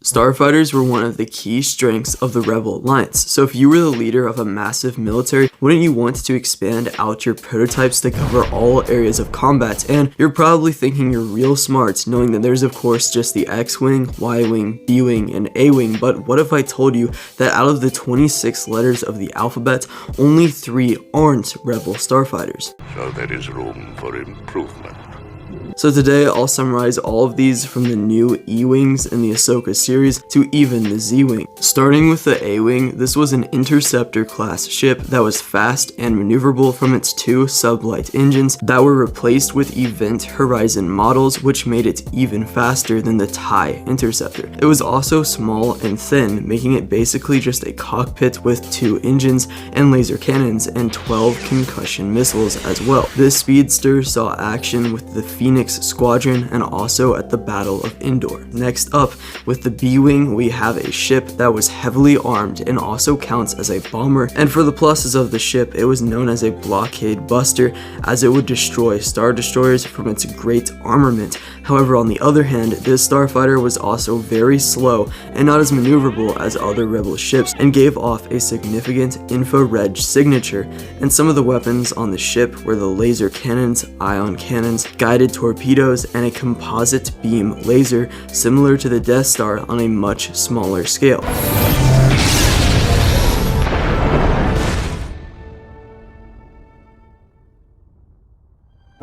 Starfighters were one of the key strengths of the Rebel Alliance, so if you were the leader of a massive military, wouldn't you want to expand out your prototypes to cover all areas of combat? And you're probably thinking you're real smart, knowing that there's of course just the X-Wing, Y-Wing, B-Wing, and A-Wing, but what if I told you that out of the 26 letters of the alphabet, only 3 aren't Rebel Starfighters? So there is room for improvement. So today I'll summarize all of these from the new E-Wings in the Ahsoka series to even the Z-Wing. Starting with the A-Wing, this was an interceptor class ship that was fast and maneuverable from its 2 sublight engines that were replaced with Event Horizon models, which made it even faster than the TIE Interceptor. It was also small and thin, making it basically just a cockpit with 2 engines and laser cannons and 12 concussion missiles as well. This speedster saw action with the Phoenix Squadron and also at the Battle of Endor. Next up, with the B-Wing, we have a ship that was heavily armed and also counts as a bomber, and for the pluses of the ship, it was known as a blockade buster as it would destroy Star Destroyers from its great armament. However, on the other hand, this starfighter was also very slow and not as maneuverable as other Rebel ships and gave off a significant infrared signature, and some of the weapons on the ship were the laser cannons, ion cannons, guided torpedoes, and a composite beam laser similar to the Death Star on a much smaller scale.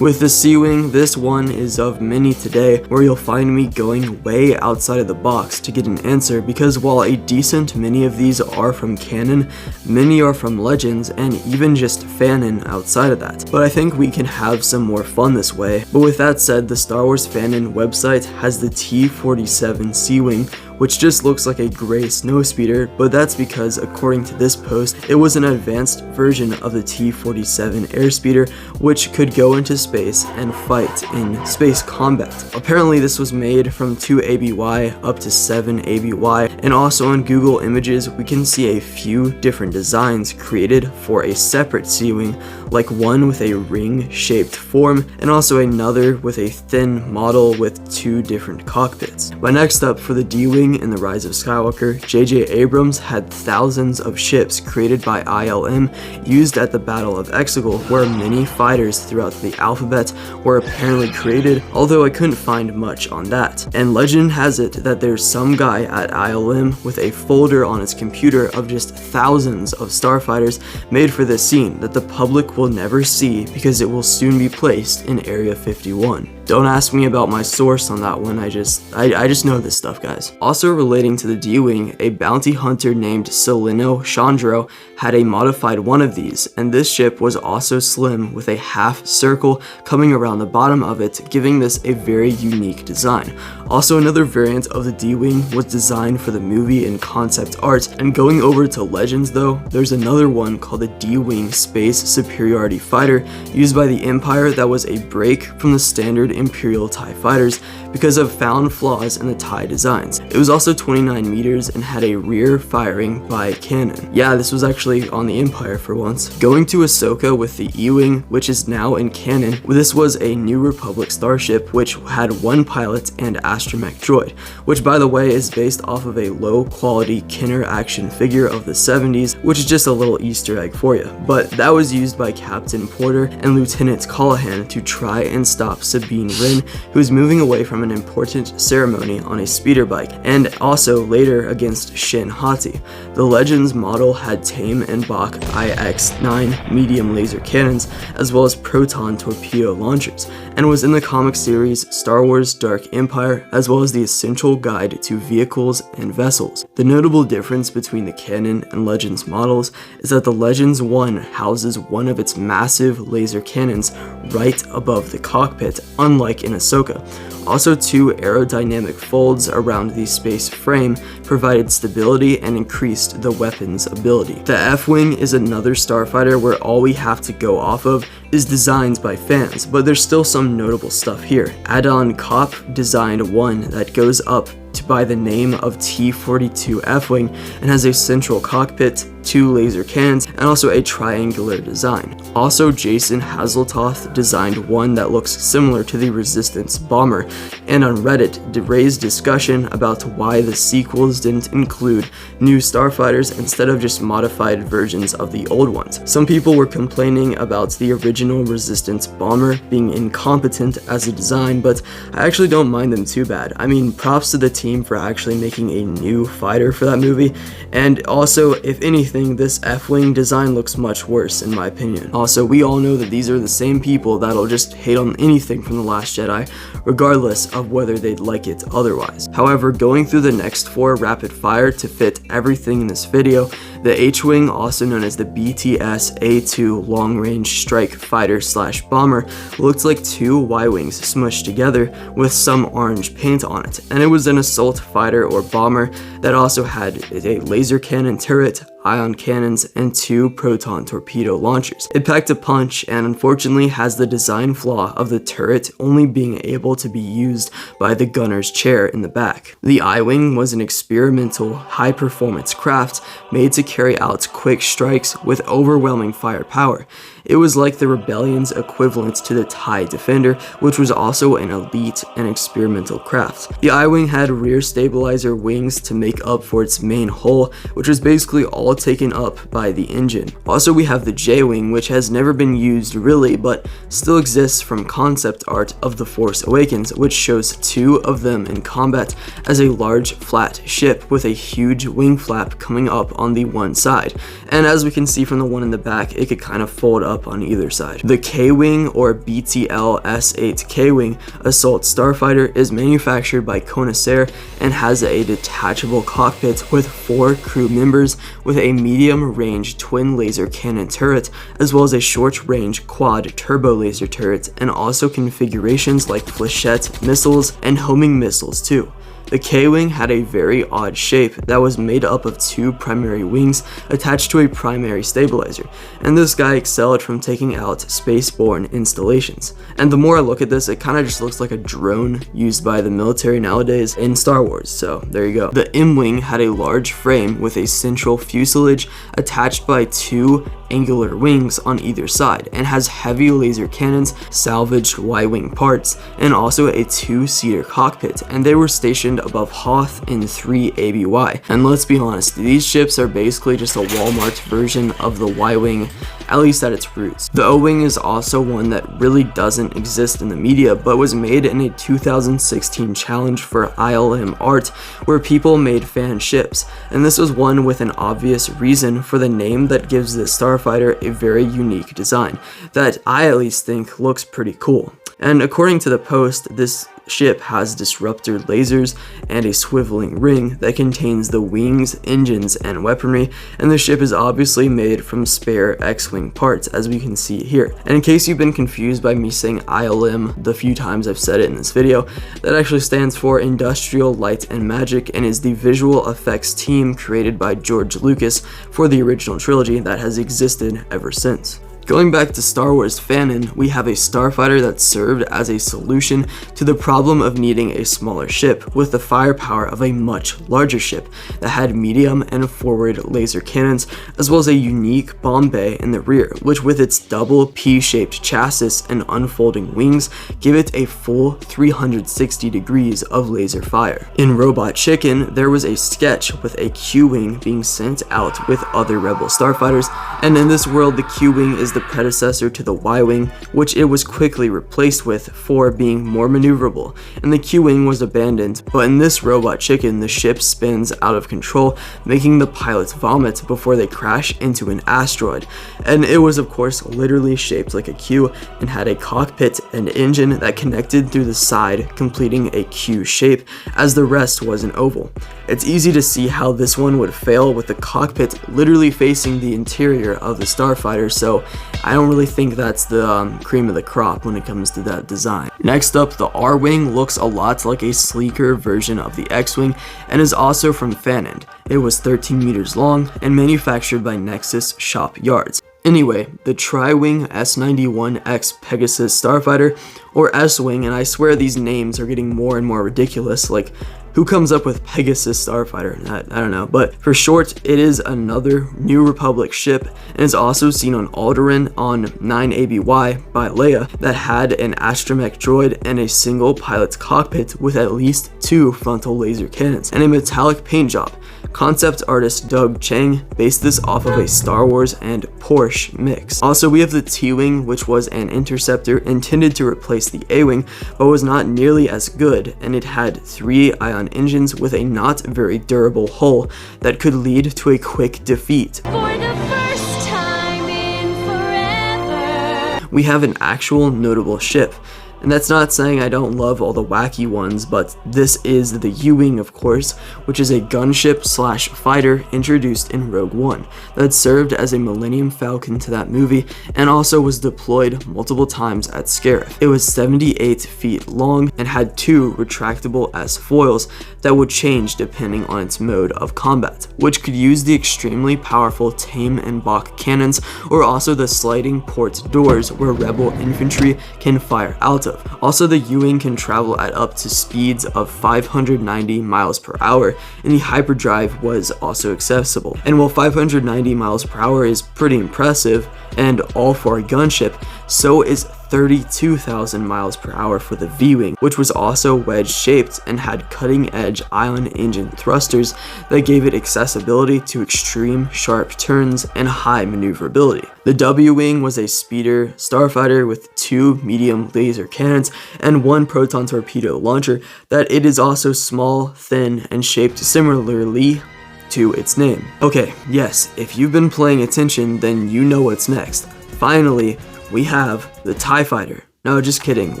With the C-Wing, this one is of many today, where you'll find me going way outside of the box to get an answer, because while a decent many of these are from canon, many are from Legends and even just fanon outside of that. But I think we can have some more fun this way. But with that said, the Star Wars Fanon website has the T-47 C-Wing, which just looks like a gray snowspeeder, but that's because, according to this post, it was an advanced version of the T-47 airspeeder, which could go into space and fight in space combat. Apparently this was made from 2 ABY up to 7 ABY, and also on Google Images we can see a few different designs created for a separate C-Wing, like one with a ring-shaped form, and also another with a thin model with 2 different cockpits. But next up, for the D-Wing in The Rise of Skywalker, J.J. Abrams had thousands of ships created by ILM used at the Battle of Exegol, where many fighters throughout the alphabet were apparently created, although I couldn't find much on that. And legend has it that there's some guy at ILM with a folder on his computer of just thousands of starfighters made for this scene that the public will never see because it will soon be placed in Area 51. Don't ask me about my source on that one, I just know this stuff, guys. Also relating to the D-Wing, a bounty hunter named Celino Chandro had a modified one of these, and this ship was also slim with a half circle coming around the bottom of it, giving this a very unique design. Also, another variant of the D-Wing was designed for the movie in concept art, and going over to Legends though, there's another one called the D-Wing Space Superiority Fighter used by the Empire that was a break from the standard Imperial TIE fighters because of found flaws in the TIE designs. It was also 29 meters and had a rear firing by cannon. Yeah, this was actually on the Empire for once. Going to Ahsoka with the E-Wing, which is now in canon, this was a New Republic starship which had 1 pilot and astromech droid, which by the way is based off of a low quality Kenner action figure of the 70s, which is just a little Easter egg for you. But that was used by Captain Porter and Lieutenant Callahan to try and stop Sabine Wren, who was moving away from an important ceremony on a speeder bike, and also later against Shin Hati. The Legends model had Tame and Bach IX-9 medium laser cannons, as well as proton torpedo launchers, and was in the comic series Star Wars Dark Empire, as well as the Essential Guide to Vehicles and Vessels. The notable difference between the canon and Legends models is that the Legends one houses one of its massive laser cannons right above the cockpit, unlike in Ahsoka. Also, 2 aerodynamic folds around the space frame provided stability and increased the weapon's ability. The F-Wing is another starfighter where all we have to go off of is designs by fans, but there's still some notable stuff here. Adon Kopp designed one that goes up by the name of T-42 F-Wing and has a central cockpit, 2 laser cannons, and also a triangular design. Also, Jason Hazeltoth designed one that looks similar to the Resistance bomber, and on Reddit raised discussion about why the sequels didn't include new starfighters instead of just modified versions of the old ones. Some people were complaining about the original Resistance bomber being incompetent as a design, but I actually don't mind them too bad. I mean, props to the team for actually making a new fighter for that movie, and also, if anything, this F-Wing design looks much worse in my opinion. Also, we all know that these are the same people that'll just hate on anything from The Last Jedi, regardless of whether they'd like it otherwise. However, going through the next 4 rapid fire to fit everything in this video, the H-Wing, also known as the BTS-A2 long-range strike fighter / bomber, looked like 2 Y-Wings smushed together with some orange paint on it, and it was an assault fighter or bomber that also had a laser cannon turret, ion cannons, and 2 proton torpedo launchers. It packed a punch and unfortunately has the design flaw of the turret only being able to be used by the gunner's chair in the back. The I-Wing was an experimental high-performance craft made to carry out quick strikes with overwhelming firepower. It was like the Rebellion's equivalent to the TIE Defender, which was also an elite and experimental craft. The I-Wing had rear stabilizer wings to make up for its main hull, which was basically all taken up by the engine. Also, we have the J-Wing, which has never been used really, but still exists from concept art of The Force Awakens, which shows 2 of them in combat as a large flat ship with a huge wing flap coming up on the one side. And as we can see from the one in the back, it could kind of fold up on either side. The K-Wing or BTL S8 K-Wing assault starfighter is manufactured by Konasair and has a detachable cockpit with 4 crew members with a medium-range twin laser cannon turret, as well as a short-range quad turbo laser turret, and also configurations like flechette missiles and homing missiles too. The K-Wing had a very odd shape that was made up of 2 primary wings attached to a primary stabilizer, and this guy excelled from taking out spaceborne installations. And the more I look at this, it kind of just looks like a drone used by the military nowadays in Star Wars, so there you go. The M-Wing had a large frame with a central fuselage attached by 2 angular wings on either side, and has heavy laser cannons, salvaged Y-Wing parts, and also a 2-seater cockpit, and they were stationed above Hoth in 3 ABY. And let's be honest, these ships are basically just a Walmart version of the Y-Wing, at least at its roots. The O-Wing is also one that really doesn't exist in the media, but was made in a 2016 challenge for ILM art where people made fan ships, and this was one with an obvious reason for the name that gives this starfighter a very unique design that I at least think looks pretty cool. And according to the post, this ship has disruptor lasers and a swiveling ring that contains the wings, engines, and weaponry, and the ship is obviously made from spare X-Wing parts, as we can see here. And in case you've been confused by me saying ILM the few times I've said it in this video, that actually stands for Industrial Light and Magic and is the visual effects team created by George Lucas for the original trilogy that has existed ever since. Going back to Star Wars fanon, we have a starfighter that served as a solution to the problem of needing a smaller ship with the firepower of a much larger ship that had medium and forward laser cannons, as well as a unique bomb bay in the rear, which with its double P-shaped chassis and unfolding wings give it a full 360 degrees of laser fire. In Robot Chicken, there was a sketch with a Q-Wing being sent out with other Rebel starfighters, and in this world the Q-Wing is the predecessor to the Y-Wing, which it was quickly replaced with for being more maneuverable, and the Q-Wing was abandoned. But in this Robot Chicken, the ship spins out of control, making the pilots vomit before they crash into an asteroid. And it was of course literally shaped like a Q and had a cockpit and engine that connected through the side, completing a Q shape, as the rest was an oval. It's easy to see how this one would fail with the cockpit literally facing the interior of the starfighter, so I don't really think that's the cream of the crop when it comes to that design. Next up, the R-Wing looks a lot like a sleeker version of the X-Wing and is also from Fanon. It was 13 meters long and manufactured by Nexus Shop Yards. Anyway, the Tri-Wing S91X Pegasus Starfighter, or S-Wing, and I swear these names are getting more and more ridiculous, like Who comes up with Pegasus Starfighter? I don't know, but for short, it is another New Republic ship, and is also seen on Alderaan on 9ABY by Leia, that had an astromech droid and a single pilot's cockpit with at least 2 frontal laser cannons, and a metallic paint job. Concept artist Doug Chang based this off of a Star Wars and Porsche mix. Also, we have the T-Wing, which was an interceptor intended to replace the A-Wing, but was not nearly as good, and it had 3 ion engines with a not very durable hull that could lead to a quick defeat. For the first time in forever. We have an actual notable ship. And that's not saying I don't love all the wacky ones, but this is the U-Wing, of course, which is a gunship slash fighter introduced in Rogue One that served as a Millennium Falcon to that movie and also was deployed multiple times at Scarif. It was 78 feet long and had 2 retractable S foils that would change depending on its mode of combat, which could use the extremely powerful Tame and Bach cannons or also the sliding port doors where Rebel infantry can fire out of. Also, the U-Wing can travel at up to speeds of 590 miles per hour, and the hyperdrive was also accessible. And while 590 miles per hour is pretty impressive, and all for a gunship, so is 32,000 miles per hour for the V-Wing, which was also wedge-shaped and had cutting-edge ion engine thrusters that gave it accessibility to extreme sharp turns and high maneuverability. The W-Wing was a speeder starfighter with 2 medium laser cannons and 1 proton torpedo launcher that it is also small, thin, and shaped similarly to its name. Okay, yes, if you've been paying attention, then you know what's next. Finally, we have the TIE Fighter. No, just kidding.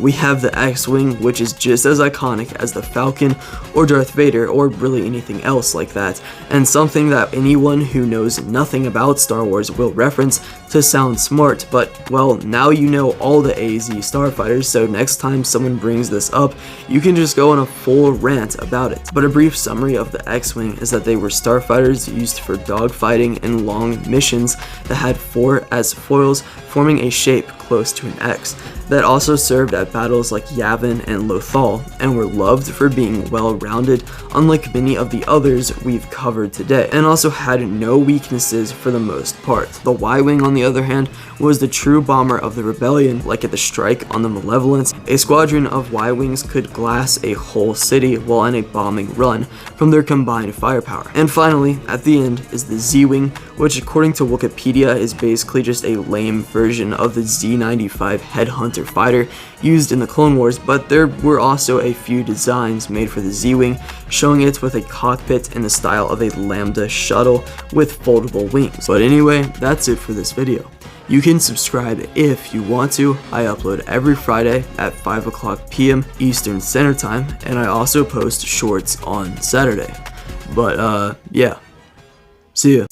We have the X-Wing, which is just as iconic as the Falcon or Darth Vader or really anything else like that, and something that anyone who knows nothing about Star Wars will reference to sound smart, but well, now you know all the AZ starfighters, so next time someone brings this up, you can just go on a full rant about it. But a brief summary of the X-Wing is that they were starfighters used for dogfighting and long missions that had 4 S foils forming a shape close to an X, that also served at battles like Yavin and Lothal, and were loved for being well-rounded, unlike many of the others we've covered today, and also had no weaknesses for the most part. The Y-Wing, on the other hand, was the true bomber of the rebellion, like at the strike on the Malevolence. A squadron of Y-Wings could glass a whole city while on a bombing run from their combined firepower. And finally, at the end, is the Z-Wing, which according to Wikipedia is basically just a lame version of the Z-95 Headhunter fighter used in the Clone Wars, but there were also a few designs made for the Z-Wing, showing it with a cockpit in the style of a Lambda shuttle with foldable wings. But anyway, that's it for this video. You can subscribe if you want to. I upload every Friday at 5 p.m. Eastern Standard Time, and I also post shorts on Saturday. But yeah, see ya.